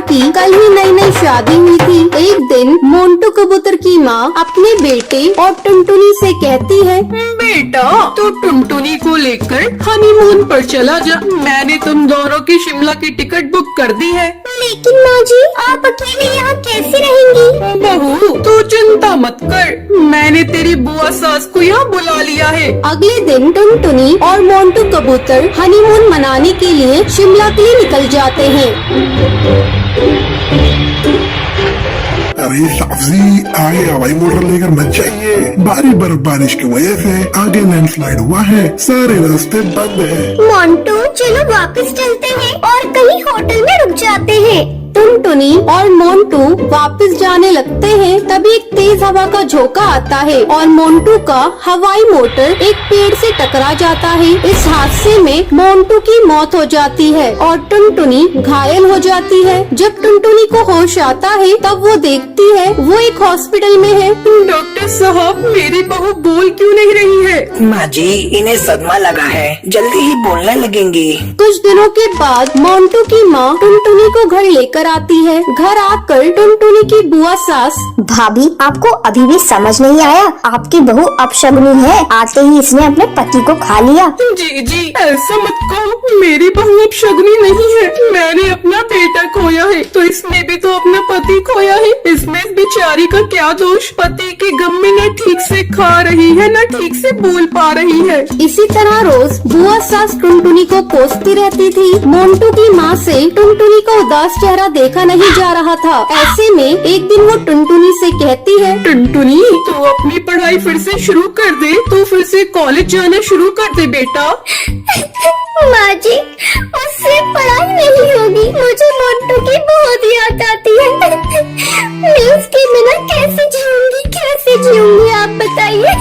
की कल ही नई नई शादी हुई थी। एक दिन मोंटू कबूतर की माँ अपने बेटे और टुनटुनी से कहती है, बेटा तो टुनटुनी को लेकर हनीमून पर चला जा। मैंने तुम दोनों की शिमला की टिकट बुक कर दी है। लेकिन माँ जी, आप अकेले यहाँ कैसे रहेंगी? बहू तू चिंता मत कर, मैंने तेरी बुआ सास को यहाँ बुला लिया है। अगले दिन टुनटुनी और मोंटू कबूतर हनीमून मनाने के लिए शिमला के लिए निकल जाते हैं। अरे साफजी, आगे हवाई मोटर लेकर मत जाइए। भारी बर्फबारिश की वजह से आगे लैंडस्लाइड हुआ है, सारे रास्ते बंद है। मोंटू चलो वापस चलते हैं और कहीं होटल में रुक जाते हैं। टुनटुनी और मोंटू वापस जाने लगते हैं। तभी एक तेज हवा का झोंका आता है और मोंटू का हवाई मोटर एक पेड़ से टकरा जाता है। इस हादसे में मोंटू की मौत हो जाती है और टुनटुनी घायल हो जाती है। जब टुनटुनी को होश आता है तब वो देखती है वो एक हॉस्पिटल में है। डॉक्टर साहब, मेरी बहू बोल क्यों नहीं रही है? माँ जी, इन्हें सदमा लगा है, जल्दी ही बोलने लगेंगी। कुछ दिनों के बाद मोंटू की माँ टुनटुनी को घर लेकर आती है। घर आकर टुनटुनी की बुआ सास, भाभी, आपको अभी भी समझ नहीं आया? आपकी बहू अपशगुनी है, आते ही इसने अपने पति को खा लिया। जी जी, ऐसा मत कहो, मेरी बहू अब शगुनी नहीं है। मैंने अपना बेटा खोया है तो इसने भी तो अपना पति खोया है। इसमें इस बेचारी का क्या दोष? पति के गम में न ठीक से खा रही है न ठीक से बोल पा रही है। इसी तरह रोज बुआ सास टुनटुनी को कोसती रहती थी। मोंटू की माँ से टुनटुनी का उदास चेहरा देखा नहीं जा रहा था। ऐसे में एक दिन वो टुनटुनी से कहती है, टुनटुनी तू अपनी पढ़ाई फिर से शुरू कर दे, तू फिर से कॉलेज जाना शुरू कर दे बेटा। माँ जी, उससे पढ़ाई नहीं होगी, मुझे मोंटू की बहुत याद आती है। मैं उसके बिना कैसे जीऊंगी आप बताइए।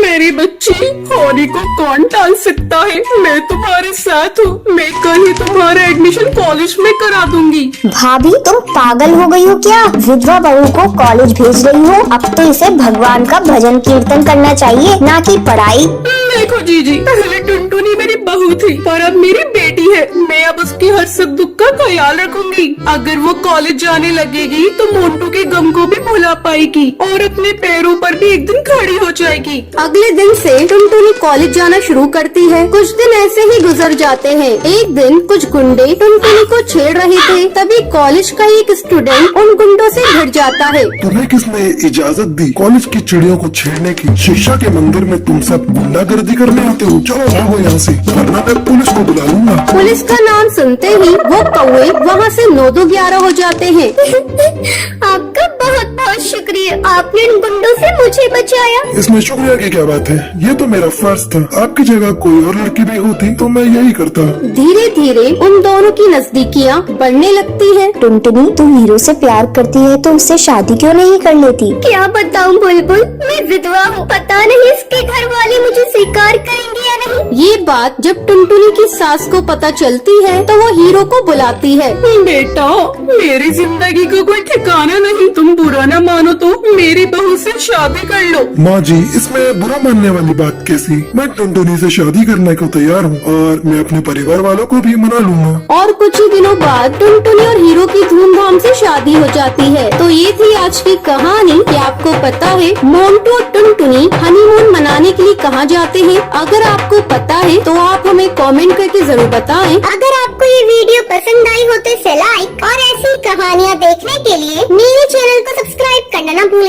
मेरी बच्ची, होने को कौन टाल सकता है? मैं तुम्हारे साथ हूँ, मैं कल ही तुम्हारा एडमिशन कॉलेज में करा दूंगी। भाभी, तुम पागल हो गई हो क्या? विधवा बहू को कॉलेज भेज रही हो? अब तो इसे भगवान का भजन कीर्तन करना चाहिए, ना कि पढ़ाई। देखो जीजी, पहले टुनटुनी मेरी बहू थी पर अब मेरी बेटी है। मैं अब उसकी हर सुख दुख का ख्याल रखूंगी। अगर वो कॉलेज जाने लगेगी तो मोंटू के गम को भी भुला पाएगी और अपने पैरों पर भी एक दिन खड़ी हो जाएगी। अगले दिन से टुनटुनी कॉलेज जाना शुरू करती है। कुछ दिन ऐसे ही गुजर जाते हैं। एक दिन कुछ गुंडे टुनटुनी को छेड़ रहे थे। तभी कॉलेज का एक स्टूडेंट उन गुंडों से भिड़ जाता है। तुम्हें किसने इजाजत दी कॉलेज की चिड़ियों को छेड़ने की? शिक्षा के मंदिर में तुम सब गुंडागर्दी करने आते हो? चलो भागो यहाँ से, वरना मैं पुलिस को बुला लूंगा। पुलिस का नाम सुनते ही वो कौवे वहाँ से 9-2-11 हो जाते हैं। आपका बहुत बहुत शुक्रिया, आपने इन गुंडों से मुझे बचाया। इसमें शुक्रिया की क्या बात है? ये तो मेरा फर्ज था। आपकी जगह कोई और लड़की भी होती तो मैं यही करता। धीरे धीरे उन दोनों की नजदीकियाँ बढ़ने लगती हैं। टुनटुनी, तू हीरो से प्यार करती है तो उससे शादी क्यों नहीं कर लेती? क्या बताऊं बुलबुल, मैं विधवा हूँ, पता नहीं इसके घर वाले मुझे स्वीकार करेंगे या नहीं। ये बात जब टुनटुनी की सास को पता चलती है तो वो हीरो को बुलाती है। बेटा, मेरी जिंदगी का कोई ठिकाना नहीं, तुम बुरा न मानो तो मेरी बहू से शादी कर लो। माँ जी, इसमें बुरा मानने वाली बात कैसी? मैं टुनटुनी से शादी करने को तैयार हूँ और मैं अपने परिवार वालों को भी मना लूंगा। और कुछ ही दिनों बाद टुनटुनी और हीरो की धूमधाम से शादी हो जाती है। तो ये थी आज की कहानी। क्या आपको पता है मोंटू और टुनटुनी हनीमून मनाने के लिए कहाँ जाते हैं? अगर आपको पता है तो आप हमें कमेंट करके जरूर बताएं। अगर आपको ये वीडियो पसंद आई हो तो इसे लाइक और ऐसी कहानियाँ देखने के लिए मेरे चैनल को सब्सक्राइब करना ना भूलें।